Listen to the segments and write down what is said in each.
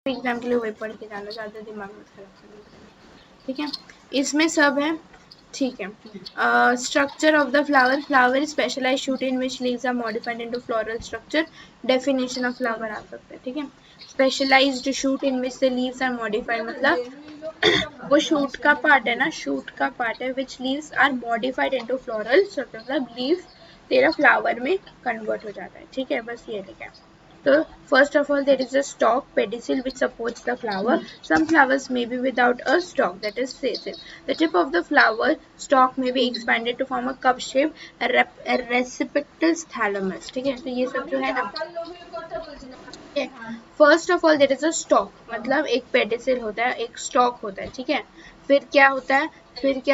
Exam के लिए वही पढ़ के जाना, ज़्यादा दिमाग में खराब करना, ठीक है। इसमें सब है, ठीक है। Structure of the flower, flower specialise shoot in which leaves are modified into floral structure. Definition of flower आ सकता है, ठीक है। Specialised shoot in which the leaves are modified, मतलब वो शूट का पार्ट है ना, शूट का पार्ट है which leaves are modified into floral structure, मतलब लीव तेरा फ्लावर में कन्वर्ट हो जाता है, ठीक है। बस ये लिखा है। So first of all, there is a stalk pedicel which supports the flower. Some flowers may be without a stalk, that is sessile. The tip of the flower stalk may be expanded to form a cup shape, a recipital thalamus. ठीक है, तो ये सब जो है ना, first of all there is a stalk, मतलब एक पेडिसिल होता है, एक स्टॉक होता है, ठीक है। फिर क्या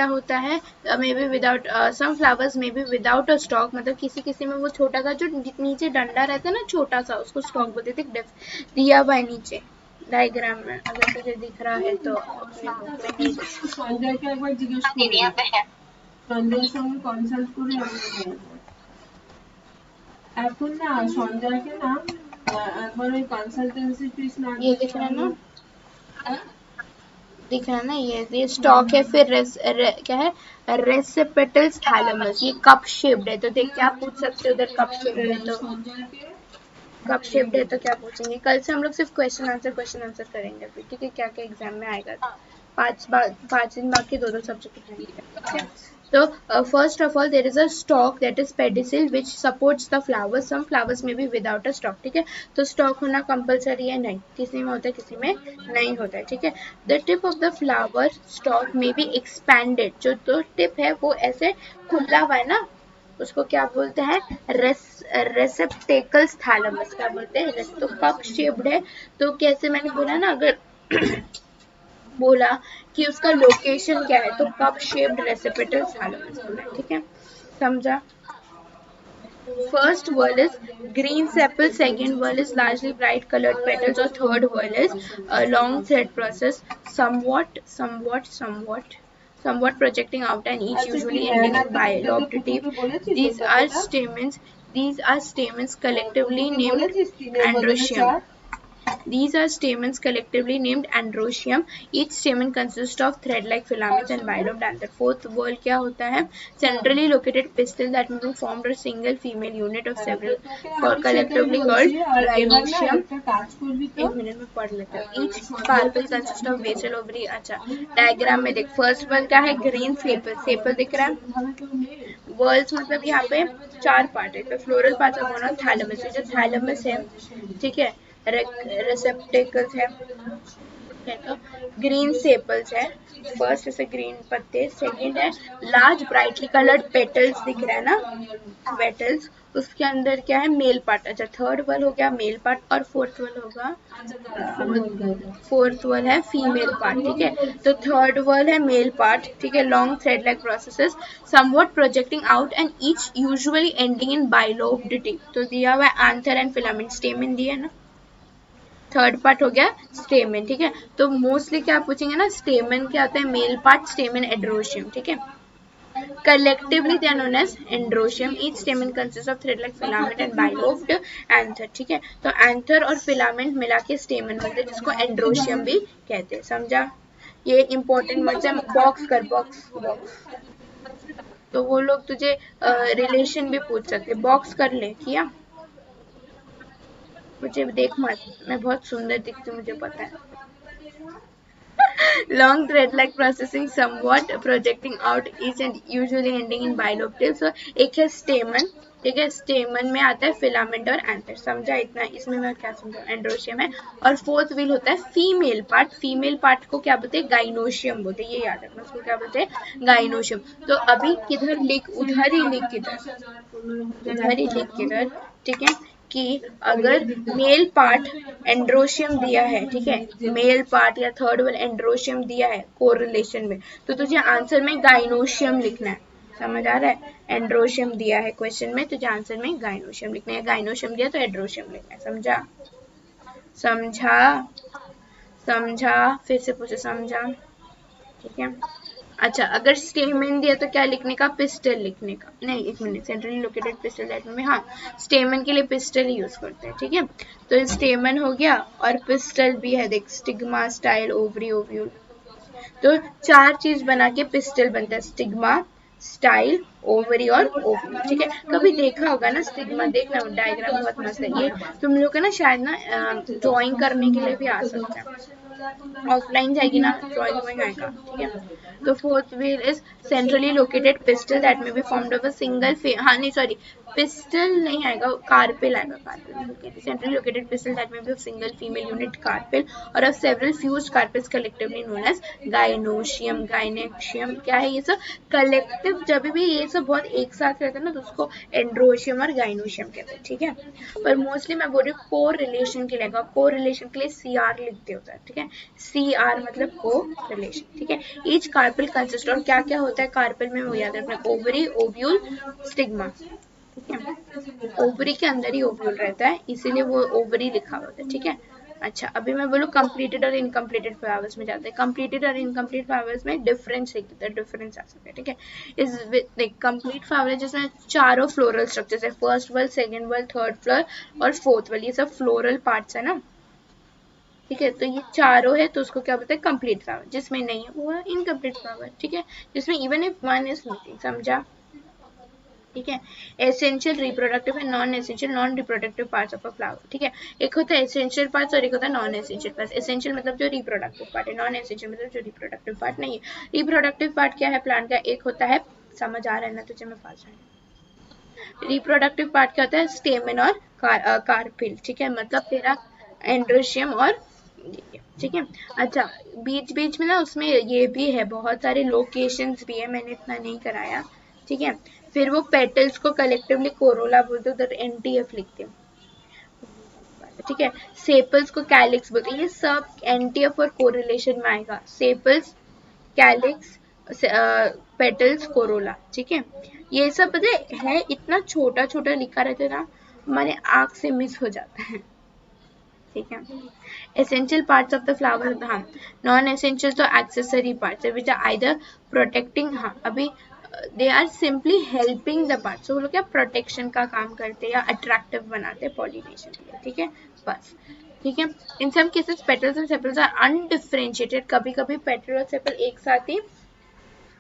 होता है, may be without, some flowers may be without a stalk, मतलब किसी किसी में वो छोटा सा जो नीचे डंडा रहता है ना, छोटा सा, उसको स्टॉक बोलते थे। दिया हुआ है नीचे डायग्राम में, अगर तुझे दिख रहा है तो এখন না সঞ্জয়কে না একবার ওই কনসালটেন্সি ফিস না, ये दिख रहा है ना, दिख रहा है ना, ये स्टॉक है। फिर क्या है, रेसिपिटल्स थैलेमस, ये कप शेप्ड है। तो देख क्या पूछ सकते हो उधर, कप शेप्ड है तो, कप शेप्ड है तो क्या पूछेंगे। कल से हम लोग सिर्फ क्वेश्चन आंसर करेंगे अभी, ठीक है। क्या क्या एग्जाम में आएगा, 5 दिन बाद के 2 सब्जेक्ट उठाएंगे, ठीक है। तो first of all there is a stalk, that is pedicel, which supports the flowers. Some flowers may be without a stalk, ठीक है। तो स्टॉक होना कंपलसरी है नहीं, किसी में होता है किसी में नहीं होता है, ठीक है। The tip of the flower stock में बी एक्सपैंडेड, जो तो टिप है वो ऐसे खुला हुआ है ना, उसको क्या बोलते हैं, रेसेप्टेकल्स थैलेमस, क्या बोलते हैं। तो कप शेप्ड है, तो कैसे मैंने बोला ना, अगर बोला कि उसका लोकेशन क्या है, तो कप शेप्ड रेसिपिटल थैलेमस बोला, ठीक है। समझा। First whorl is green sepal, second whorl is largely bright colored petals, or third whorl is a long thread process, somewhat projecting out and each usually ending in bilobed tip. These are stamens collectively named androecium. These are stamens collectively named androecium. Each stamen consists of thread-like filaments and bilobed anther. Fourth whorl क्या होता है, centrally located pistil that may be formed a single female unit of several, collectively called gynoecium. एक minute में पढ़ लेते हैं। Each carpel consists of basal ovary. अच्छा, diagram में देख, फर्स्ट वन क्या है, ग्रीन सेपल, सेपल दिख रहा है। वर्ल्स मतलब यहाँ पे 4 पार्ट है, तो floral part of one thalamus, जो थैलेमस है, ठीक है, रेसेप्टेकल्स है, तो ग्रीन सेपल्स है, फर्स्ट ऐसे ग्रीन पत्ते, सेकंड है लार्ज ब्राइटली कलर्ड पेटल्स दिख रहा है ना, पेटल्स, उसके अंदर क्या है, मेल पार्ट। अच्छा, थर्ड वन हो गया मेल पार्ट, और फोर्थ वन है फीमेल पार्ट, ठीक है। तो थर्ड वन है मेल पार्ट, ठीक है, long thread like processes, somewhat projecting out and each usually ending in bilobed tip. तो दिया हुआ है एंथर एंड फिलामेंट, स्टेमेन दिया है ना, थर्ड पार्ट हो गया स्टेमेन, ठीक है। तो मोस्टली क्या पूछेंगे ना, स्टेमेन क्या होता है, मेल पार्ट, स्टेमेन एंड्रोशियम, ठीक है। Collectively they are known as androecium. Each stamen consists of thread-like filament and bilobed anther, ठीक है। तो एंथर और फिलामेंट मिला के स्टेमन बनते हैं, जिसको एंड्रोशियम भी कहते हैं। समझा। ये इंपॉर्टेंट वर्ड्स है, बॉक्स कर, बॉक्स। तो वो लोग तुझे रिलेशन भी पूछ सकते, बॉक्स कर ले, किया। मुझे देख मत, मैं बहुत सुंदर दिखती हूँ, मुझे पता है। Long thread-like processing, somewhat projecting out each and usually ending in bilobed tip. So एक है स्टेमन, ठीक है, स्टेमन में आता है फिलामेंट और एंथर, समझा इतना। इसमें मैं क्या समझा, एंड्रोशियम है। और फोर्थ व्हील होता है फीमेल पार्ट, फीमेल पार्ट को क्या बोलते हैं, गाइनोशियम बोलते हैं, ये याद रखना, उसको क्या बोलते हैं, गाइनोशियम। तो अभी किधर लिख, उधर ही लिख, किधर, ठीक है, कि अगर मेल पार्ट एंड्रोशियम दिया है, ठीक है, मेल पार्ट या थर्ड वन एंड्रोशियम दिया है कोरिलेशन में, तो तुझे आंसर में गाइनोशियम लिखना है। समझ आ रहा है, एंड्रोशियम दिया है क्वेश्चन में, तुझे आंसर में गाइनोशियम लिखना है, गाइनोशियम दिया तो एंड्रोशियम लिखना है। समझा, फिर से पूछे, समझा, ठीक है। अच्छा, अगर स्टेमन दिया तो क्या लिखने का, पिस्टल लिखने का, नहीं एक minute, centrally located pistil that में, हाँ स्टेमन के लिए पिस्टल ही यूज करते हैं, ठीक है। तो स्टेमन हो गया और पिस्टल भी है, देख स्टिग्मा, स्टाइल, ओवरी, ओव्यूल, तो 4 चीज बना के पिस्टल बनता है, स्टिग्मा, स्टाइल, ओवरी और ओव्यूल, ठीक है। कभी देखा होगा ना स्टिग्मा, देखना डायग्राम बहुत मस्त है ये, तुम लोग का ना शायद ना ड्राइंग करने के लिए भी आ सकता है, ऑफलाइन जाएगी ना ड्राइंग आएगा, ठीक है। तो fourth whorl is centrally located pistil that may be formed of a single, हाँ नहीं सॉरी, पिस्टल नहीं आएगा, कार्पेल आएगा, carpel, centrally located pistil that may be single female unit carpel और of several fused carpels collectively known as gynoecium, gynoecium, क्या है ये सब कलेक्टिव, जब भी ये सब बहुत एक साथ रहता है ना तो उसको एंड्रोशियम और गाइनोशियम कहते हैं, ठीक है। पर मोस्टली मैं बोल रही हूँ को रिलेशन के लिए, को रिलेशन के लिए CR लिखते होता है, ठीक है, CR मतलब को रिलेशन, ठीक है। ईच कार्पेल कंसिस्ट, और क्या क्या होता है कार्पेल में वो याद रखना, ओवरी, ओव्यूल, स्टिग्मा, ठीक है। ओवरी के अंदर ही ओव्यूल रहता है इसीलिए वो ओवरी लिखा होता है, ठीक है। अच्छा, अभी मैं बोलूँ कंप्लीटेड और इनकम्प्लीटेड फ्लावर्स में जाते हैं। कंप्लीटेड और इनकम्प्लीट फ्लावर्स में डिफरेंस लिख देते हैं, डिफरेंस आ सकता है, ठीक है। इस लाइक कंप्लीट फ्लावर जिसमें चारों फ्लोरल स्ट्रक्चर्स है, first whorl, second whorl, third floor और फोर्थ वर्ल, ये सब फ्लोरल पार्ट्स है ना, ठीक है। तो ये चारों है तो उसको क्या बोलते हैं, कंप्लीट फ्लावर। जिसमें नहीं है वो है इनकम्प्लीट फ्लावर, ठीक है, जिसमें even if one is missing, समझा, ठीक है। Essential, reproductive and non essential, non reproductive parts of a flower, ठीक है। एक होता है एसेंशियल पार्ट्स और एक होता है नॉन एसेंशियल पार्ट्स। एसेंशियल मतलब जो रिप्रोडक्टिव पार्ट है, नॉन एसेंशियल मतलब जो रिप्रोडक्टिव पार्ट नहीं है। रिप्रोडक्टिव पार्ट क्या है प्लांट का, एक होता है, समझ आ रहा है ना तुझे, मैं पास रिप्रोडक्टिव पार्ट क्या होता है, स्टेमन और कार्पिल, ठीक है, मतलब तेरा एंड्रोशियम और, ठीक है। अच्छा, बीच बीच में ना उसमें ये भी है, बहुत सारे लोकेशंस भी है, मैंने इतना नहीं कराया, ठीक है। फिर वो पेटल्स को कलेक्टिवली कोरोला बोलते हैं, उधर NTF लिखते हैं, ठीक है। सेपल्स को कैलिक्स बोलते हैं, ये सब NTF और कोरिलेशन में आएगा, सेपल्स, कैलिक्स, पेटल्स, कोरोला, ठीक है। ये सब पता है इतना छोटा छोटा लिखा रहता है ना, हमारे आँख से मिस हो जाता है, ठीक है। Essential parts of the flower, हाँ, नॉन एसेंशियल तो एक्सेसरी पार्ट्स है विच आर आइदर प्रोटेक्टिंग, हाँ अभी they are simply helping the parts, वो लोग क्या प्रोटेक्शन का काम करते हैं या अट्रैक्टिव बनाते हैं पॉलिनेशन के लिए, ठीक है, बस, ठीक है। In some cases petals and sepals are undifferentiated, कभी कभी पेटल और सेपल एक साथ ही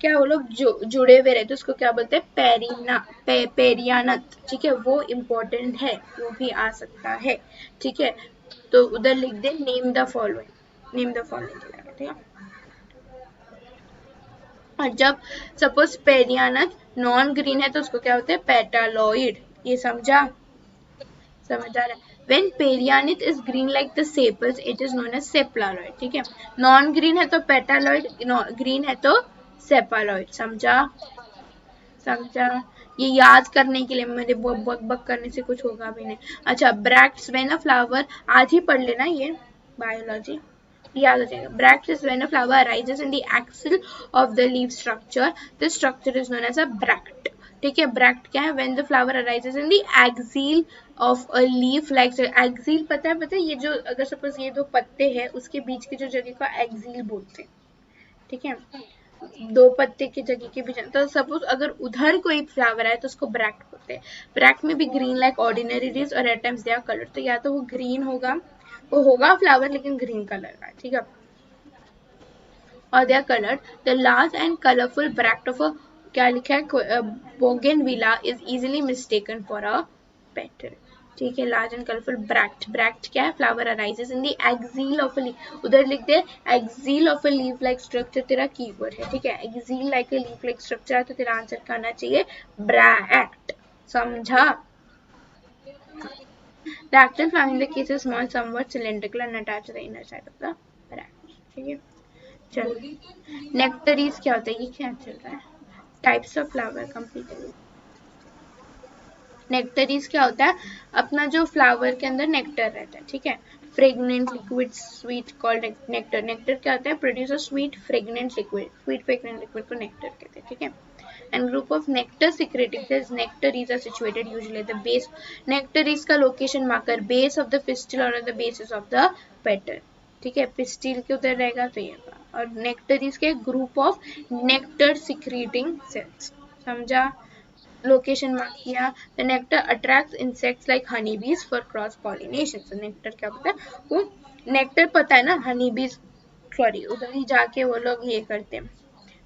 क्या वो लोग जुड़े हुए रहते, उसको क्या बोलते हैं, पेरियानत, ठीक है, वो इम्पोर्टेंट है, वो भी आ सकता है, ठीक है। तो उधर लिख दे name the following, name the following, ठीक है। और जब सपोज पेरियानत नॉन ग्रीन है तो उसको क्या होता है, पेटालॉइड, ये समझा, समझ आ रहा है। When perianth is green like the sepals, it is known as सेप्लालॉइड, ठीक है। नॉन ग्रीन है तो पेटालॉइड, ग्रीन है तो सेपालॉइड, समझा, समझा। ये याद करने के लिए, मेरे बक बक करने से कुछ होगा भी नहीं। अच्छा, ब्रैक्ट्स व्हेन अ फ्लावर, आज ही पढ़ लेना ये बायोलॉजी, याद हो जाएगा। Bracts is when a flower arises in the axil of the leaf structure, this structure is known as a bract, ठीक है। ब्रैक्ट क्या है, when the flower arises in the axil of a leaf, like axil पता है, ये जो अगर suppose ये दो पत्ते हैं उसके बीच की जो जगह को एक्सिल बोलते हैं, ठीक है, दो पत्ते की जगह के बीच, तो सपोज अगर उधर कोई फ्लावर आए तो उसको ब्रैक्ट बोलते हैं। ब्रैक्ट में भी ग्रीन लाइक ऑर्डिनरी लीव्स और at times they are colour, तो या तो वो ग्रीन होगा, वो होगा फ्लावर लेकिन ग्रीन कलर का, ठीक है, और they are coloured. The large and colourful bract of a, क्या लिखा है, bougainvillea is easily mistaken for a petal, ठीक है। Large and colourful bract, bract क्या है, flower arises in the axil of a leaf, उधर लिख दे axil of a leaf like structure, तेरा कीवर्ड है, ठीक है। Axil like a leaf like structure है तो तेरा आंसर क्या आना चाहिए, ब्रैक्ट, समझा। The actual flower in the case is small, somewhat cylindrical and attached to the inner side of the branch, ठीक है। चलो, नेक्टरीज क्या होता है, ये क्या चल रहा है, टाइप्स ऑफ फ्लावर कंप्लीट। नेक्टरीज क्या होता है, अपना जो फ्लावर के अंदर नेक्टर रहता है, ठीक है, fragrant liquid sweet called nectar. Nectar क्या होता है, produce a sweet fragrant liquid, sweet fragrant liquid को नेक्टर कहते हैं, ठीक है। And group of nectar secreting cells, nectaries are situated usually at the base, nectaries का location marker base of the pistil और the basis of the petal, ठीक है, pistil के उधर रहेगा तो ये और नेक्टरीज के group of nectar secreting cells, समझा? लोकेशन मार्क किया। The nectar attracts insects like honey bees for cross pollination. तो नेक्टर क्या पता है, वो नेक्टर पता है ना, हनी बीज सॉरी उधर ही जाके वो लोग ये करते हैं,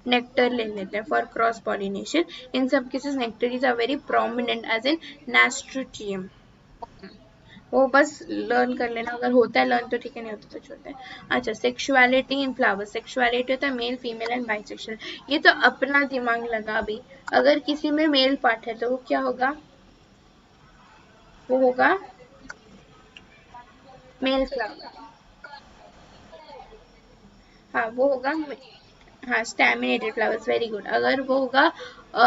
नेक्टर ले लेते हैं for cross pollination. In some cases nectaries are very prominent as in nasturtium. वो बस लर्न कर लेना, अगर होता है लर्न तो ठीक है, नहीं होता तो छोड़ते हैं। अच्छा, सेक्सुअलिटी इन फ्लावर्स। सेक्सुअलिटी होता है मेल फीमेल एंड बाइसेक्सुअल। ये तो अपना दिमाग लगा भी, अगर किसी में मेल पार्ट है तो वो क्या होगा, वो होगा मेल फ्लावर। हाँ वो होगा, हाँ स्टैमिनेटेड फ्लावर्स, वेरी गुड। अगर वो होगा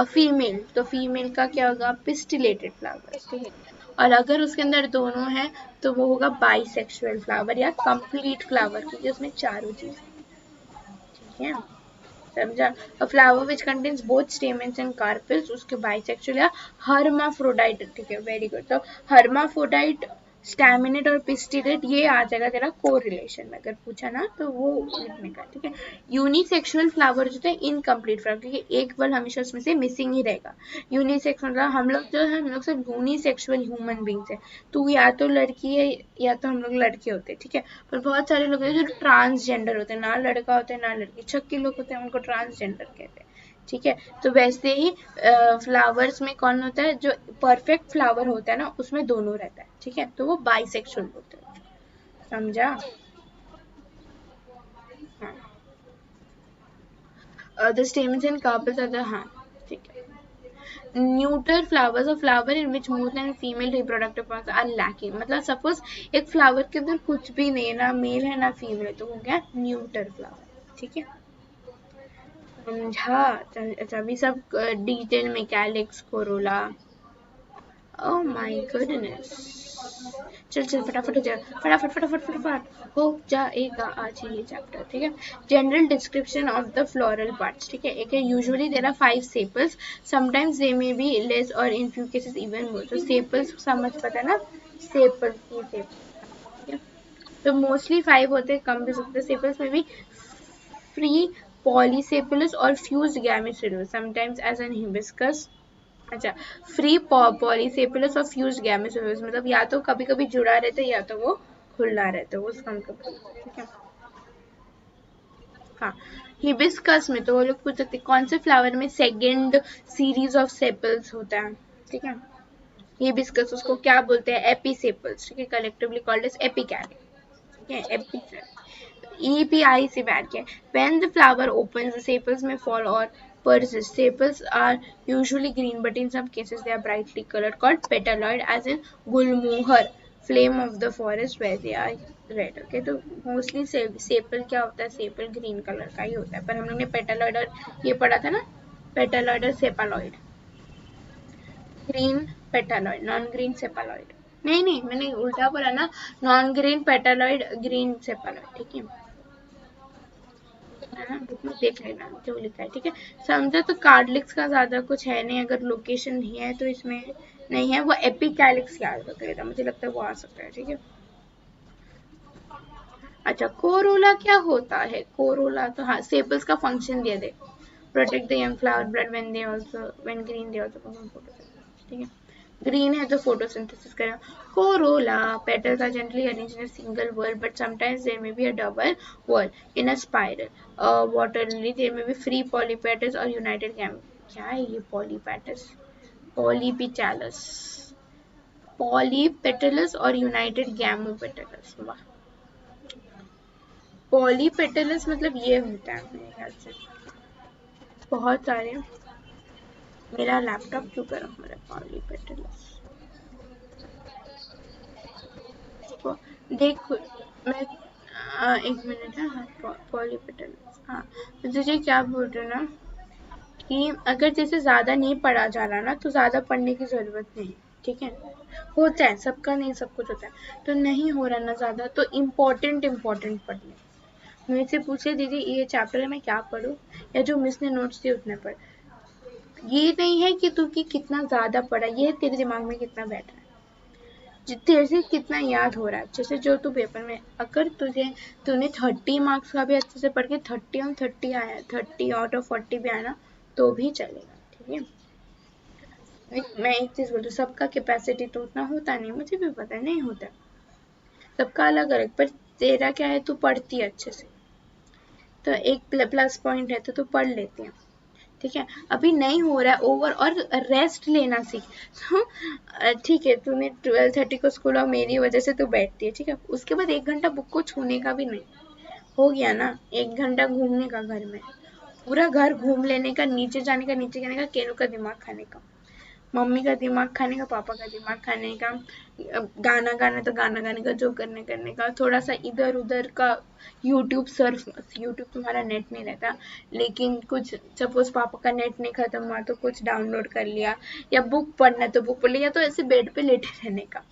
फीमेल तो फीमेल का क्या होगा, पिस्टिलेटेड फ्लावर्स, ठीक है। और अगर उसके अंदर दोनों हैं तो वो होगा बाइसेक्सुअल फ्लावर या कंप्लीट फ्लावर, क्योंकि उसमें चारों चीज, ठीक है, समझा? अ flower which contains both stamens and carpels, उसके बाइसेक्सुअल या हर्माफ्रोडाइट, ठीक है, वेरी गुड। तो हर्माफ्रोडाइट, स्टैमिनेट और पिस्टिलेट ये आ जाएगा तेरा कोरिलेशन में, अगर पूछा ना तो वो लिखने का, ठीक है। यूनिसेक्सुअल फ्लावर जो है इनकम्प्लीट फ्लावर, क्योंकि एक वर्ड हमेशा उसमें से मिसिंग ही रहेगा। यूनिसेक्स मतलब हम लोग जो है, हम लोग सब यूनिसेक्सुअल ह्यूमन बींग्स है, तो या तो लड़की है या तो हम लोग लड़के होते हैं, ठीक है। पर बहुत सारे लोग हैं जो ट्रांसजेंडर होते हैं, ना लड़का होता है ना लड़की, छक्के लोग होते हैं, उनको ट्रांसजेंडर कहते हैं, ठीक है। तो वैसे ही फ्लावर्स में कौन होता है, जो परफेक्ट फ्लावर होता है ना उसमें दोनों रहता है, ठीक है, तो वो बाइसेक्सुअल होता है, समझा? हाँ, the stamens and carpels are the, हाँ ठीक है। न्यूटर फ्लावर्स, और flower in which male and female reproductive parts are lacking, मतलब सपोज एक फ्लावर के अंदर कुछ भी नहीं है, ना मेल है ना फीमेल है, तो हो गया न्यूटर फ्लावर, ठीक है, समझा? अच्छा, अभी सब डिटेल में calyx, Corolla, oh my goodness, चल चल फटाफट हो जाए, फटाफट फटाफट फटाफट हो जाएगा आज ही ये चैप्टर, ठीक है। General description of the floral parts, ठीक है। एक है usually there are 5 sepals, sometimes they may be less or in few cases even more. तो सेपल्स समझ पता है ना, सेपल्स की सेपल्स, ठीक है। तो मोस्टली 5 होते हैं, कम भी सकते हैं। सेपल्स में भी free polysepalous or fused gametophylls, sometimes as in hibiscus. अच्छा, फ्री पॉलीसेपलस और फ्यूज्ड गैमेटोफिल्स, मतलब या तो कभी कभी जुड़ा रहता है या तो वो खुला रहता है, वो उसका मतलब, ठीक है। हाँ, हिबिस्कस में तो वो लोग पूछ सकते हैं कौन से फ्लावर में सेकेंड सीरीज ऑफ सेपल्स होता है, ठीक है। हिबिस्कस उसको क्या बोलते हैं, एपिसेपल्स, ठीक है, कलेक्टिवली कॉल्ड एज एपिकैलिक, ठीक है, एपिसेपल्स। EPI से बैठ के, when the flower opens the sepals may fall or persist. Sepals are usually green but in some cases they are brightly colored, called petaloid, as in gulmohar, flame of the forest, where they are red. Okay, तो mostly sepal क्या होता है, sepal green colour का ही होता है, पर हम लोग ने पेटालॉइड और ये पढ़ा था ना, पेटालॉइड और सेपालॉइड, ग्रीन पेटालॉइड, नॉन ग्रीन सेपालॉइड, नहीं नहीं मैंने उल्टा बोला ना, नॉन ग्रीन पेटालॉइड, ग्रीन सेपालॉइड, ठीक है ना, बुक में देख लेना जो लिखा है, ठीक है, समझा? तो कार्डलिक्स का ज्यादा कुछ है नहीं, अगर लोकेशन नहीं है तो इसमें नहीं है, वो एपिकैलिक्स याद रख लेना, मुझे लगता है वो आ सकता है, ठीक है। अच्छा, कोरोला क्या होता है, कोरोला तो हाँ सेपल्स का फंक्शन दिया दे, protect the young flower bud when they also, when green they also perform photosynthesis, ठीक है। ग्रीन है तो फोटोसिंथेसिस करेगा। Corolla petals are generally arranged in a single whorl, but sometimes there may be a double whorl in a spiral. Water lily, there may be free polypetalous or united क्या है ये polypetalous, polypetalous, polypetalous और united gamopetalous, वाह। Polypetalous मतलब ये होता है मेरे ख्याल से, बहुत सारे, मेरा लैपटॉप क्यों कर रहा है पॉलीपेटलस, देख मैं एक मिनट है, हाँ पॉलीपेटलस, हाँ तो तुझे क्या बोल रहे हो ना, कि अगर जैसे ज्यादा नहीं पढ़ा जा रहा ना तो ज्यादा पढ़ने की जरूरत नहीं, ठीक है। होता है सबका, नहीं सब कुछ होता है, तो नहीं हो रहा ना ज्यादा तो इम्पोर्टेंट इम्पोर्टेंट पढ़ने, मुझसे पूछे दीदी ये चैप्टर में क्या पढूं, या जो मिस ने नोट्स दिए उतने पढ़, ये नहीं है कि तू कि कितना ज्यादा पढ़ा, ये है तेरे दिमाग में कितना बैठ रहा है। तेरे से कितना याद हो रहा है अच्छे से जो तू पेपर में, अगर तूने 30 मार्क्स का भी अच्छे से पढ़ के 30 आया, 30 आउट ऑफ 40 भी आया ना तो भी चलेगा, ठीक है। मैं एक चीज बोलती हूँ, सबका कैपेसिटी तो उतना होता नहीं, मुझे भी पता है नहीं होता, सबका अलग अलग, पर तेरा क्या है, तू पढ़ती है अच्छे से, तो एक प्लस पॉइंट है, तो तू पढ़ लेती है, ठीक है। अभी नहीं हो रहा है ओवर, और रेस्ट लेना सीख। तो ठीक है, तूने 12:30 को स्कूल और मेरी वजह से तू बैठती है, ठीक है, उसके बाद 1 घंटा बुक को छूने का भी नहीं, हो गया ना, 1 घंटा घूमने का, घर में पूरा घर घूम लेने का, नीचे जाने का, नीचे जाने का, केनू का दिमाग खाने का, मम्मी का दिमाग खाने का, पापा का दिमाग खाने का, गाना गाना तो गाना गाने का, जो करने करने का, थोड़ा सा इधर उधर का यूट्यूब सर्फ, यूट्यूब तुम्हारा नेट नहीं रहता, लेकिन कुछ सपोज पापा का नेट नहीं खत्म हुआ तो कुछ डाउनलोड कर लिया, या बुक पढ़ना तो बुक पढ़ लिया, तो ऐसे बेड पे लेटे रहने का,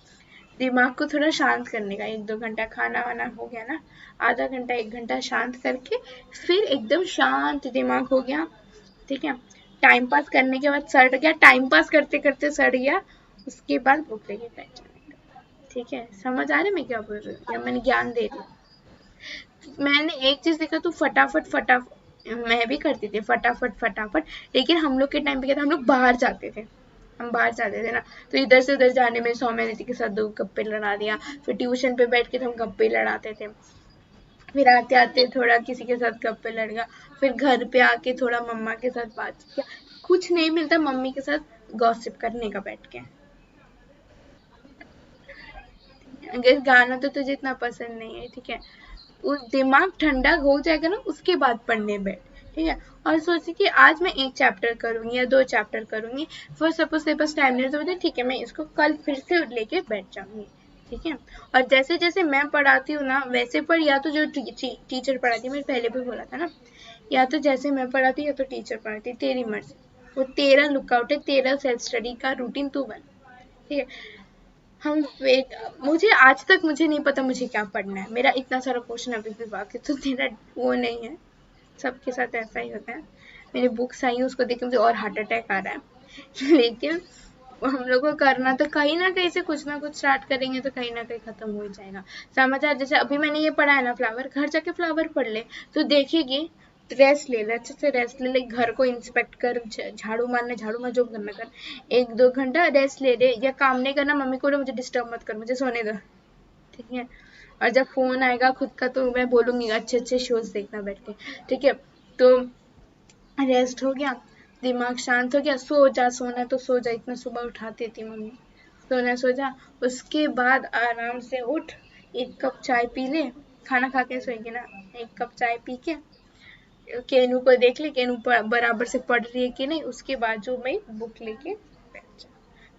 दिमाग को थोड़ा शांत करने का, 1-2 घंटा खाना वाना हो गया ना, आधा घंटा 1 घंटा शांत करके फिर एकदम शांत दिमाग हो गया, ठीक है। टाइम पास करने के बाद सड़ गया, टाइम पास करते करते सड़ गया, उसके बाद बुक लेके बैठ जाने का, ठीक है। समझ आ रहा है मैं क्या बोल रही हूँ, या मैंने ज्ञान दे रही हूँ। मैंने एक चीज देखा, तू फटाफट फटाफट, मैं भी करती थी फटाफट फटाफट, लेकिन हम लोग के टाइम पे क्या था, हम लोग बाहर जाते थे, हम बाहर जाते थे ना, तो इधर से उधर जाने में सौम्या दीदी के साथ 2 गप्पे लड़ा दिया, फिर ट्यूशन पे बैठ के हम गप्पे लड़ाते थे, फिर आते आते थोड़ा किसी के साथ गप्पे लड़ गया, फिर घर पे आके थोड़ा मम्मा के साथ बात किया, कुछ नहीं मिलता मम्मी के साथ गॉसिप करने का बैठ के, अगर गाना तो तुझे इतना पसंद नहीं है, ठीक है, वो दिमाग ठंडा हो जाएगा ना, उसके बाद पढ़ने बैठ, ठीक है। और सोची कि आज मैं 1 चैप्टर करूंगी या 2 चैप्टर करूंगी, फिर सपोज तेरे पास टाइम नहीं, तो मुझे ठीक है, मैं इसको कल फिर से लेके बैठ जाऊंगी, ठीक है। और जैसे जैसे मैं पढ़ाती हूँ ना वैसे पढ़, या तो जो टीचर पढ़ाती है, मैंने पहले भी बोला था ना, या तो जैसे मैं पढ़ाती या तो टीचर पढ़ाती, तेरी मर्जी, वो तेरा लुकआउट है, तेरा सेल्फ स्टडी का रूटीन तू बन, ठीक है। हम वेट, मुझे आज तक मुझे नहीं पता मुझे क्या पढ़ना है, मेरा इतना सारा क्वेश्चन अभी भी बाकी, तो तेरा वो नहीं है, सबके साथ ऐसा ही होता है। मेरी बुक्स आई है, उसको देख के मुझे और हार्ट अटैक आ रहा है लेकिन हम लोग को करना तो कहीं ना कहीं से कुछ ना कुछ स्टार्ट करेंगे तो कहीं ना कहीं खत्म हो ही जाएगा, समझ आ। जैसे अभी मैंने ये पढ़ा है ना फ्लावर, घर जाके फ्लावर पढ़ ले, तो देखेगी, रेस्ट ले ले, अच्छे से रेस्ट ले ले, घर को इंस्पेक्ट कर, झाड़ू मारना झाड़ू मार, जो करना कर, 1-2 घंटा रेस्ट ले ले, या काम नहीं करना मम्मी को मुझे डिस्टर्ब मत कर, मुझे सोने दो, ठीक है। और जब फोन आएगा खुद का तो मैं बोलूंगी अच्छे अच्छे शोज देखना बैठ के, ठीक है। तो रेस्ट हो गया, दिमाग शांत हो गया, सो जा, सोना तो सो जा, इतना सुबह उठाती थी मम्मी, सोना सो जा, उसके बाद आराम से उठ, 1 कप चाय पी ले, खाना खा के सोएगी ना, 1 कप चाय पी के केनू को देख ले, केनू बराबर से पढ़ रही है कि नहीं, उसके बाद जो मैं बुक लेके बैठ जा,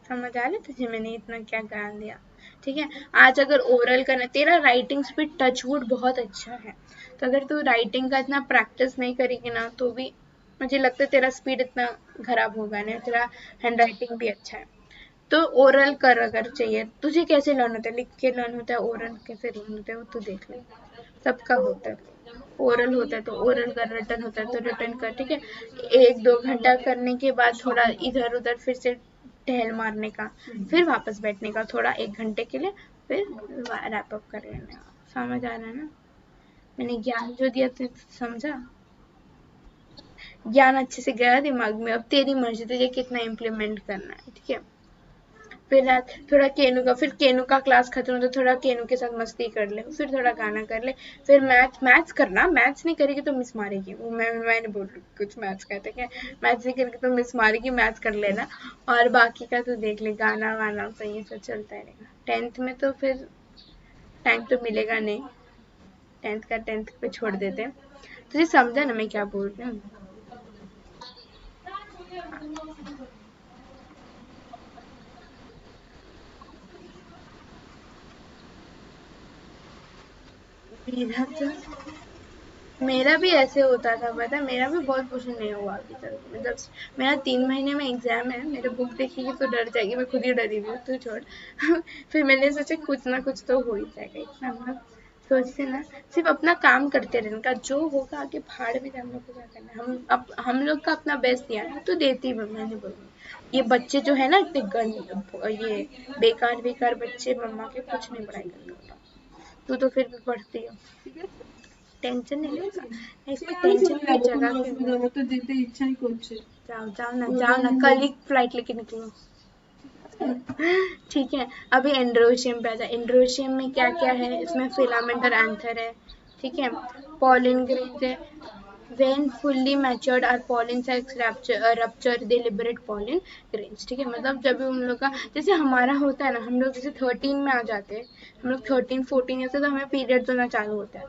समझ आ रहा तुझे मैंने इतना क्या ज्ञान दिया, ठीक है। आज अगर ओरल करना, तेरा राइटिंग स्पीड टचवुड बहुत अच्छा है, तो अगर तू राइटिंग का इतना प्रैक्टिस नहीं करेगी ना तो भी मुझे लगता है तेरा स्पीड इतना खराब होगा नहीं, तेरा हैंड राइटिंग भी अच्छा है, तो ओरल कर, अगर चाहिए तुझे, कैसे लर्न होता है, लिख के लर्न होता है, ओरल कैसे लर्न होता है वो तू देख ले, सबका होता है, ओरल होता है तो ओरल कर, रिटर्न होता है तो रिटर्न कर, ठीक है। 1-2 घंटा करने के बाद थोड़ा इधर उधर फिर से टहल मारने का, फिर वापस बैठने का थोड़ा 1 घंटे के लिए, फिर रैप अप कर लेने का, समझ आ रहा है ना, मैंने ज्ञान जो दिया तो समझा, ज्ञान अच्छे से गया दिमाग में, अब तेरी मर्जी तुझे कितना इम्प्लीमेंट करना है, ठीक है। फिर रात थोड़ा केनू का, फिर केनू का क्लास खत्म हो तो थोड़ा केनू के साथ मस्ती कर ले, फिर थोड़ा गाना कर ले, फिर मैथ्स करना, मैथ्स नहीं करेगी तो मिस मारेगी, वो मैंने बोल रही कुछ मैथ्स कहते क्या, मैथ्स नहीं करेगी तो मिस मारेगी, मैथ्स कर लेना, और बाकी का तो देख ले, गाना वाना तो ये सब चलता रहेगा। 10th में तो फिर टाइम तो मिलेगा नहीं, 10th का 10th पे छोड़ देते हैं, तुझे समझा ना मैं क्या बोल रही हूँ। मेरा तो मेरा भी ऐसे होता था, पता है, मेरा भी बहुत कुछ नहीं हुआ अभी तक, मतलब मेरा 3 महीने में एग्जाम है, मेरे बुक देखेगी तो डर जाएगी, मैं खुद ही डरी हुई हूँ, तू छोड़ फिर मैंने सोचा कुछ ना कुछ तो हो ही जाएगा, इतना हम लोग सोचते ना, सिर्फ अपना काम करते रहने का, जो होगा आगे भाड़ में, हम लोग को क्या करना है, हम लोग का अपना बेस्ट दिया है तो देती भी, मैं नहीं बोलूँगी, ये बच्चे जो है ना इतने ये बेकार बच्चे मम्मा के कुछ नहीं पढ़ाई करते होता। तू तो फिर भी पढ़ती हो, टेंशन नहीं लेगा इसमें, टेंशन की जगह क्यों। जाओ ना कल ही फ्लाइट लेके निकलो। ठीक है, अभी एंड्रोशियम पे आता है। एंड्रोशियम में क्या क्या है, इसमें फिलामेंट और एंथर है। ठीक है, पॉलिन ग्रेन्स है। When fully matured our pollen sacs rupture they liberate pollen grains। ठीक है, मतलब जब भी उन लोग का, जैसे हमारा होता है ना, हम लोग जैसे 13 में आ जाते हैं, हम लोग 13-14 ऐसे, तो हमें पीरियड होना चालू होता है,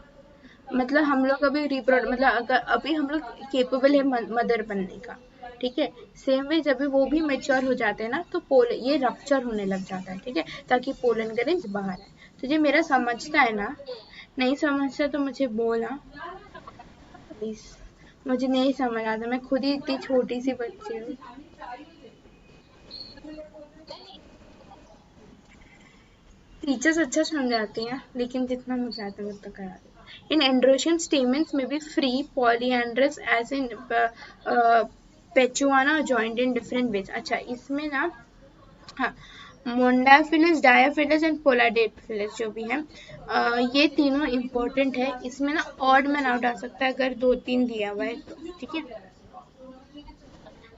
मतलब हम लोग अभी मतलब अगर अभी हम लोग केपेबल है मदर बनने का। ठीक है, सेम वे जब भी वो भी मेच्योर हो जाते हैं ना, तो ये रप्चर होने लग जाता है। ठीक है, ताकि पोलन ग्रेन्स बाहर आए। तो ये मेरा समझता है ना, नहीं समझता तो मुझे बोला प्लीज, मुझे नहीं समझ आता, मैं खुद ही इतनी छोटी सी बच्ची हूँ। टीचर्स अच्छा समझाती हैं, लेकिन जितना मुझे आता है उतना करा देती। इन एंड्रोशियम स्टेमेंस में भी free polyandrous as in petunia joint in different ways. अच्छा, इसमें ना, हाँ, मोंडाफिलस, डायाफिलस एंड पोलाडेफिलस जो भी है, ये तीनों इम्पोर्टेंट है। इसमें ना ऑड में आउट आ सकता है अगर 2-3 दिया हुआ है तो। ठीक है,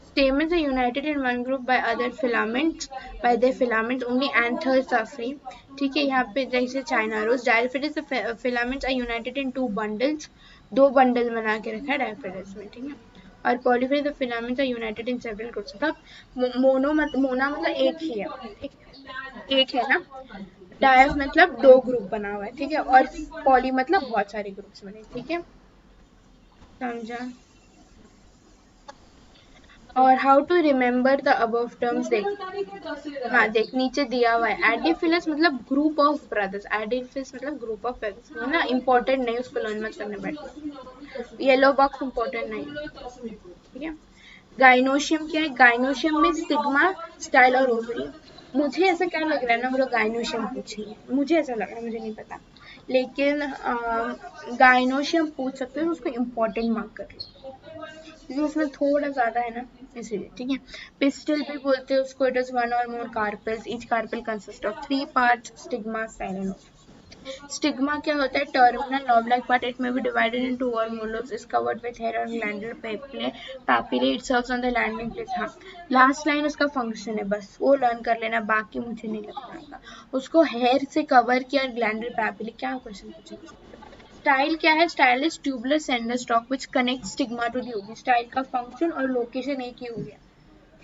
stamens are united in one group by other filaments, by their filaments only anthers are free। ठीक है, यहाँ पे जैसे China rose, diadelphous filaments are united in 2 bundles, 2 bundle बना के रखा है डायफिडस में। ठीक है, और पॉलीफिलस the filaments are united in several groups। मतलब मोना मतलब एक ही है, ठीक, एक है ना, डायफ मतलब 2 ग्रुप बना हुआ है। ठीक है, और पॉली मतलब बहुत सारे ग्रुप्स बने। ठीक है, समझा। और how to remember the above terms, देख, हाँ देख नीचे दिया हुआ है, एडिफिलस मतलब ग्रुप ऑफ ब्रदर्स, एडिफिलस मतलब ग्रुप ऑफ ब्रदर्स ना, इम्पोर्टेंट नहीं, उसको लर्न मत करने बैठो, येलो बॉक्स इम्पोर्टेंट नहीं। ठीक है, गाइनोशियम क्या है, गाइनोशियम में स्टिग्मा, स्टाइल और ओवरी। मुझे ऐसा क्या लग रहा है ना, वो लोग गाइनोशियम पूछेंगे, मुझे ऐसा लग रहा है, मुझे नहीं पता, लेकिन गाइनोशियम पूछ सकते हैं, उसको इम्पोर्टेंट मार्क कर लो, क्योंकि उसमें थोड़ा ज़्यादा है ना, इसीलिए। ठीक है, पिस्टल भी बोलते हैं उसको, it is 1 or more carpels, each carpel consist of 3 parts, stigma, style and ovary. Stigma क्या होता है, terminal lobe like part, it may be divided in 2 or more lobes, is covered with hair और glandular papillae, it serves on the landing place. हाँ, last line उसका function है, बस वो learn कर लेना, बाकी मुझे नहीं लगता था उसको हेयर से कवर किया, ग्लैंडुलर पैपिले, क्या क्वेश्चन पूछेंगे। स्टाइल क्या है, style is tubular slender stalk which connect stigma to the ovary. Style का फंक्शन और लोकेशन एक ही हो गया।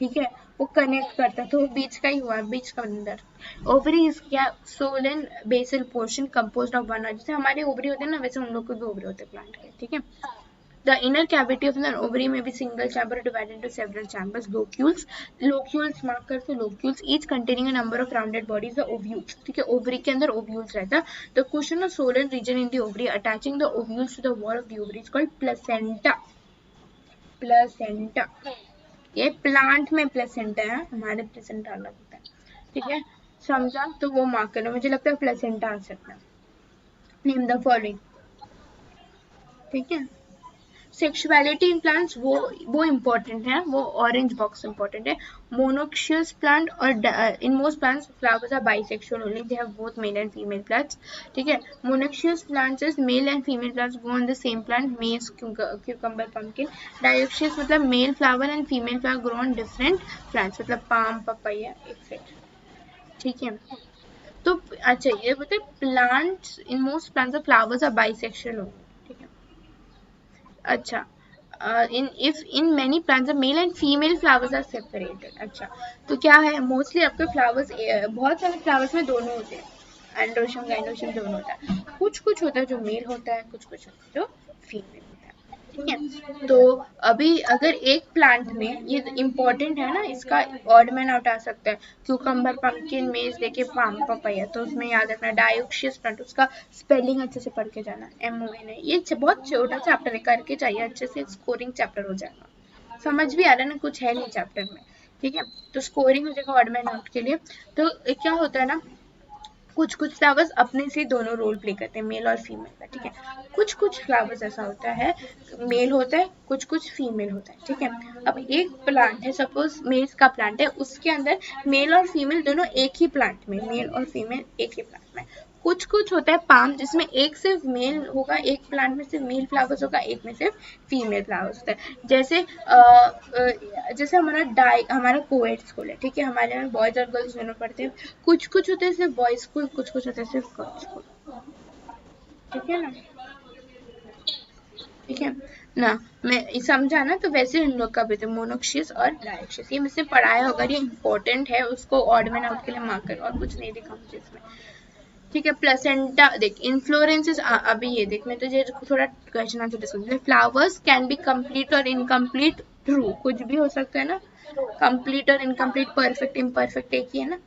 ठीक है, वो कनेक्ट करता है, तो वो बीच का ही हुआ, बीच का अंदर। ओवरी इज क्या, swollen basal portion composed of one, जैसे हमारे ओवरी होते हैं ना, वैसे उन लोग के भी ओवरी होते हैं प्लांट के। ठीक है, the inner cavity of the ovary may be single chamber divided into several chambers, locules, locules mark करते, locules each containing a number of rounded bodies, the ovules। ठीक है, ovary के अंदर ovules रहता है। the cushion or swollen region in the ovary attaching the ovules to the wall of the ovary is called placenta। placenta, ये plant में placenta है, हमारे प्लेसेंटा अलग होता है। ठीक है, समझा, तो वो मार्क करना, मुझे लगता है प्लेसेंटा आ सकता है। Name the following. ठीक है, सेक्सुअलिटी इन प्लांट्स वो इम्पोर्टेंट है, वो ऑरेंज बॉक्स इम्पोर्टेंट है। मोनोक्शियस प्लांट और in most plants flowers are bisexual only, they have both male and female plants. ठीक है, monoecious plants is male and female plants grow on the same plant, maize, cucumber, pumpkin. Dioecious मतलब male flower and female flower grow on different plants, मतलब palm, papaya, etcetera. ठीक है, तो अच्छा ये बताए, plants in most plants of flowers are bisexual only. अच्छा, in many plants the male and female flowers are separated। अच्छा, तो क्या है, मोस्टली आपके फ्लावर्स, बहुत सारे फ्लावर्स में दोनों होते हैं, एंड्रोशियम गाइनोशियम दोनों होता है, कुछ कुछ होता है जो मेल होता है, कुछ कुछ होता है जो फीमेल होता है। ठीक है, तो अभी अगर एक प्लांट में, ये इम्पोर्टेंट है ना, इसका ऑड मैन आउट आ सकता है, क्यूकम्बर, पंपकिन, मेज देके पाम, पपैया, तो उसमें याद रखना डायोक्शियस प्लांट, उसका स्पेलिंग अच्छे से पढ़ के जाना, MON है, ये बहुत छोटा चैप्टर है, करके चाहिए अच्छे से, स्कोरिंग चैप्टर हो जाएगा, समझ भी आ रहा है ना, कुछ है नहीं चैप्टर में। ठीक है, तो स्कोरिंग हो जाएगा ऑड मैन आउट के लिए। तो क्या होता है ना, कुछ कुछ फ्लावर्स अपने से दोनों रोल प्ले करते हैं, मेल और फीमेल का, ठीक है। कुछ कुछ फ्लावर्स ऐसा होता है मेल होता है, कुछ कुछ फीमेल होता है, ठीक है। अब एक प्लांट है, सपोज मेल्स का प्लांट है, उसके अंदर मेल और फीमेल दोनों एक ही प्लांट में, मेल और फीमेल एक ही प्लांट में। कुछ कुछ होता है पाम जिसमें एक सिर्फ मेल होगा, एक प्लांट में सिर्फ मेल फ्लावर्स होगा, एक में सिर्फ फीमेल फ्लावर्स होता है। जैसे हमारा कोएड स्कूल है, ठीक है, हमारे में बॉयज और गर्ल्स दोनों पढ़ते हैं। कुछ कुछ होते हैं सिर्फ बॉयज स्कूल, कुछ कुछ होते हैं सिर्फ गर्ल्स स्कूल, ठीक है ना, ठीक है ना। मैं समझा ना, तो वैसे इन लोग का भी थे मोनोक्सियस और डायोक्सियस, ये मुझसे पढ़ाया होगा, ये इंपॉर्टेंट है, उसको ऑड में आउट के लिए मार्क कर, और कुछ नहीं दिखा मुझे इसमें, ठीक है। प्लेसेंटा देख, इन्फ्लोरेंसेस अभी ये देख, मैं तुझे थोड़ा question answer discuss, flowers can be complete और इनकम्प्लीट, ट्रू, कुछ भी हो सकता है ना, कंप्लीट और इनकम्प्लीट, परफेक्ट इम्परफेक्ट एक ही है ना।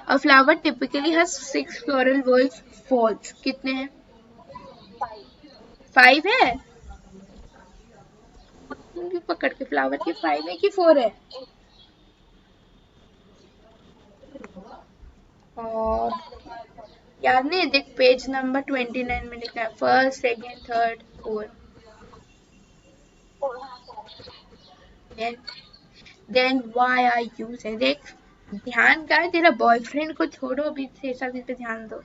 A flower typically has 6 floral whorls, whorls कितने हैं, 5 है, पकड़ के फ्लावर के 5 है कि 4 है, और याद नहीं, देख पेज नंबर 29 में लिखा है, first second third fourth, then why are you say, देख ध्यान का है तेरा, बॉयफ्रेंड को छोड़ो अभी से, सब चीज पे ध्यान दो।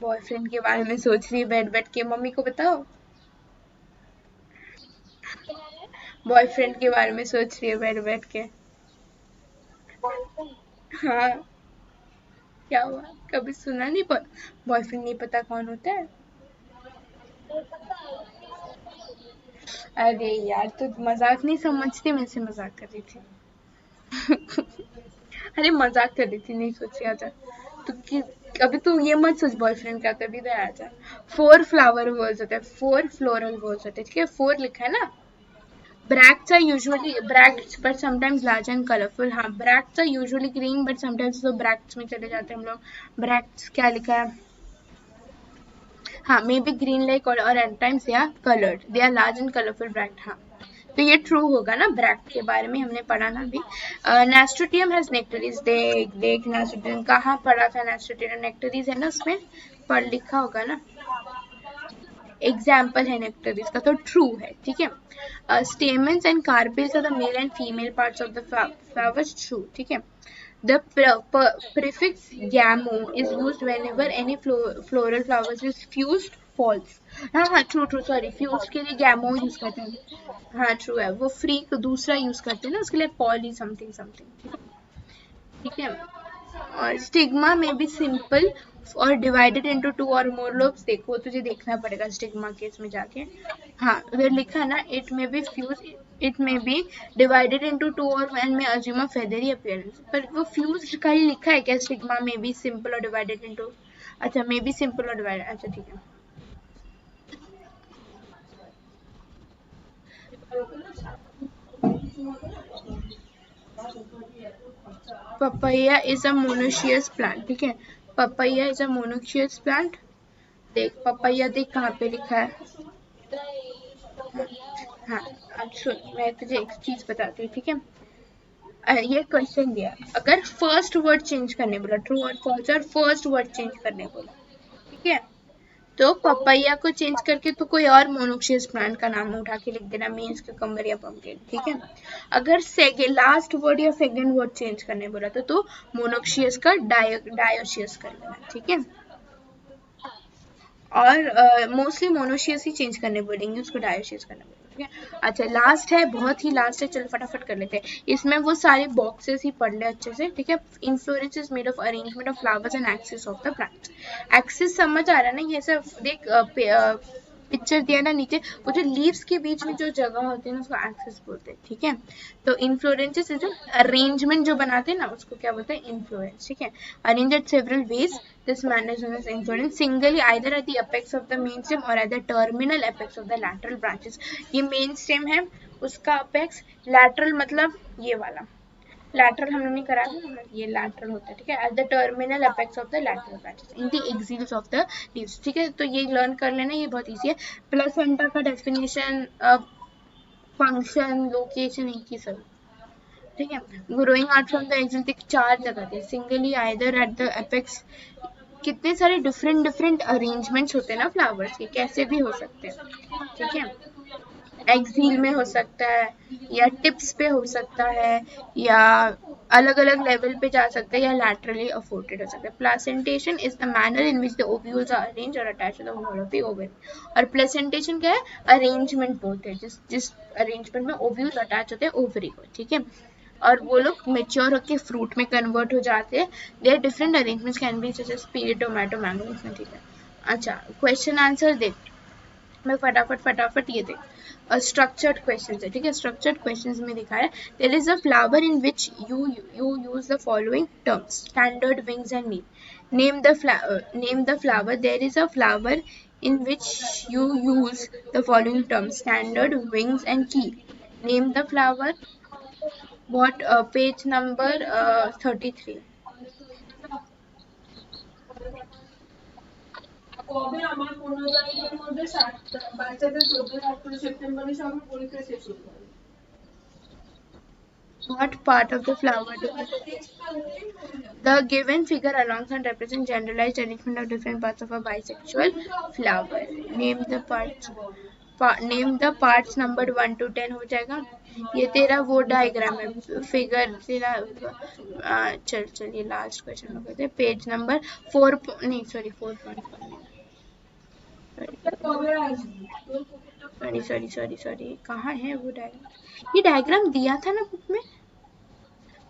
बॉयफ्रेंड के बारे में सोच रही है बैठ बैठ के, मम्मी को बताओ, बॉयफ्रेंड के बारे में सोच रही है बैठ बैठ के। हाँ, क्या हुआ, कभी सुना नहीं, बॉयफ्रेंड नहीं पता कौन होता है। अरे यार, तू मजाक नहीं समझती, मैं से मजाक कर रही थी। अरे मजाक कर रही थी, नहीं सोच रहा था तो कि अभी तू ये मत सोच बॉयफ्रेंड का, तभी तो आ जा। 4 फ्लावर वर्ड्स होते हैं, 4 फ्लोरल वर्ड्स होते हैं, ठीक है, 4 लिखा है ना। Bracts are usually bracts but sometimes large and colorful. हाँ, bracts are usually green but sometimes तो bracts में चले जाते हैं हम लोग। bracts क्या लिखा है, हाँ, मे बी ग्रीन लाइक और at times they are coloured, they are large and colourful bract, हाँ, तो ये ट्रू होगा ना, ब्रैक्ट के बारे में हमने पढ़ा ना अभी। नेस्ट्रोटियम हैज नेक्टरीज, देख देख नेस्ट्रोटियम कहाँ पढ़ा था, नेस्ट्रोटियम नेक्टरीज है ना उसमें, पढ़ लिखा होगा ना, एग्जाम्पल है नेक्टरीज का, तो ट्रू है, ठीक है। Stamens and carpels are the male and female parts of the flowers, true, ठीक है। The prefix gamo is used whenever any floral flowers is fused, false, हाँ हाँ ट्रू ट्रू, सॉरी, फ्यूज के लिए गैमो यूज करते हैं, हाँ ट्रू है, वो फ्री दूसरा यूज करते हैं ना उसके लिए, पॉली समथिंग समथिंग, ठीक है। और स्टिग्मा में भी सिंपल और डिवाइडेड इनटू 2 और मोर लोब्स, देखो तुझे देखना पड़ेगा स्टिग्मा केस में जाके, हाँ उधर लिखा है ना, it may B fuse, it may be divided into 2 और वन में अज्यूम अ फेदरी अपीयरेंस, पर वो फ्यूज का ही लिखा है क्या, स्टिग्मा में बी सिंपल और डिवाइडेड इनटू, अच्छा मे बी सिंपल और डिवाइडेड, अच्छा ठीक है। papaya is a monoecious plant, ठीक है, papaya is a monoecious plant, देख पपैया देख कहाँ पे लिखा है, हाँ अब सुन, मैं तुझे एक चीज बताती हूँ, ठीक है। ये क्वेश्चन दिया, अगर फर्स्ट वर्ड चेंज करने बोला, ट्रू और फॉल्स, और फर्स्ट वर्ड चेंज करने बोला, ठीक है, तो पपैया को चेंज करके तो कोई और मोनोक्सियस प्लांट का नाम उठा के लिख देना, मीन्स क्यूकम्बर या पम्पकिन, ठीक है। अगर सेकेंड लास्ट वर्ड या सेकेंड वर्ड चेंज करने बोला तो मोनोक्सियस का डायोशियस कर लेना, ठीक है। और मोस्टली मोनोशियस ही चेंज करने बोलेंगे, उसको डायोशियस करने बोलेंगे, ठीक है। अच्छा लास्ट है, बहुत ही लास्ट है, चलो फटाफट कर लेते हैं, इसमें वो सारे बॉक्सेस ही पढ़ ले अच्छे से, ठीक है। Inflorescence is made of arrangement of flowers and axis of the plant, axis समझ आ रहा है ना, ये सब देख पिक्चर दिया ना नीचे, वो जो लीव्स के बीच में जो जगह होती है ना, उसको एक्सिस बोलते हैं, ठीक है। तो इन्फ्लोरेंसेस इज अरेंजमेंट जो बनाते हैं ना, उसको क्या बोलते हैं, इन्फ्लोरेंस, ठीक है। Arrange eight several ways, this man is known as inflorescence singly either at the apex of the main stem or at the terminal apex of the lateral branches, ये मेन स्टेम है, उसका apex, lateral मतलब ये वाला, lateral हमने नहीं करा है, ये लैटरल होता है, ठीक है, at the terminal apex of the lateral branches in the exiles of the leaves, ठीक है। तो ये लर्न कर लेना, ये बहुत इजी है। प्लेसेंटा का डेफिनेशन, फंक्शन, लोकेशन एक ही सब, ठीक है। Growing out from the axil, चार जगह थे, singly either at the apex कितने सारे डिफरेंट डिफरेंट अरेंजमेंट्स होते हैं ना फ्लावर्स के, कैसे भी हो सकते हैं, ठीक है। एक्सिल में हो सकता है, या टिप्स पे हो सकता है, या अलग अलग लेवल पे जा सकते हैं, या लैटरली अफोर्टेड हो सकता है। Placentation is the manner in which the ovules are arranged और attached to the wall of the ovary. और प्लेसेंटेशन क्या है? अरेंजमेंट बोलते हैं जिस जिस अरेंजमेंट में ओव्यूल्स अटैच होते हैं ओवरी को, ठीक है। और वो लोग मेच्योर होकर फ्रूट में कन्वर्ट हो जाते हैं। There different arrangements can be such as peach, tomato, mango, इसमें, ठीक है। अच्छा, क्वेश्चन आंसर देख, मैं फटाफट ये देख। स्ट्रक्चर्ड क्वेश्चन है, ठीक है। स्ट्रक्चर्ड क्वेश्चन में दिखा है, there is a flower in which you use the following terms, standard, wings and leaf. Name the flower. There is a flower in which you use the following terms, standard, wings and key. Name the flower. What page number 33. কবে আমার 15 তারিখের মধ্যে বাচ্চাদের 14 সেপ্টেম্বরে সবার পরীক্ষা শেষ হয়ে যাবে। What part of the flower do the given figure alongside represent generalized arrangement of different parts of a bisexual flower? Name the parts. Name the parts numbered 1 to 10 हो जाएगा। ये तेरा वो डायग्राम है, फिगर तेरा। चल ये लास्ट क्वेश्चन हो गए थे। पेज नंबर 4 नहीं सॉरी 4.1 सॉरी कहाँ है वो डायग्राम? ये डायग्राम दिया था ना बुक में,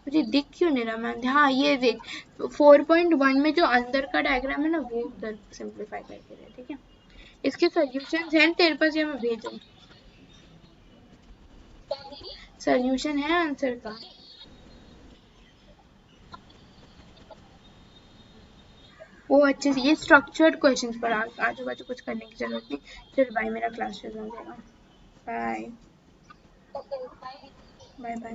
मुझे दिख क्यों नहीं रहा? मैं हाँ ये देख 4.1 में जो अंदर का डायग्राम है ना वो उधर सिंप्लीफाई करके दे, ठीक है। इसके सॉल्यूशंस हैं तेरे पास या मैं भेजूं? सॉल्यूशन है आंसर का? वो अच्छे से, ये स्ट्रक्चर्ड क्वेश्चंस पर आजू बाजू कुछ करने की जरूरत नहीं। चल बाय, मेरा क्लास शुरू हो जाएगा। Bye bye bye.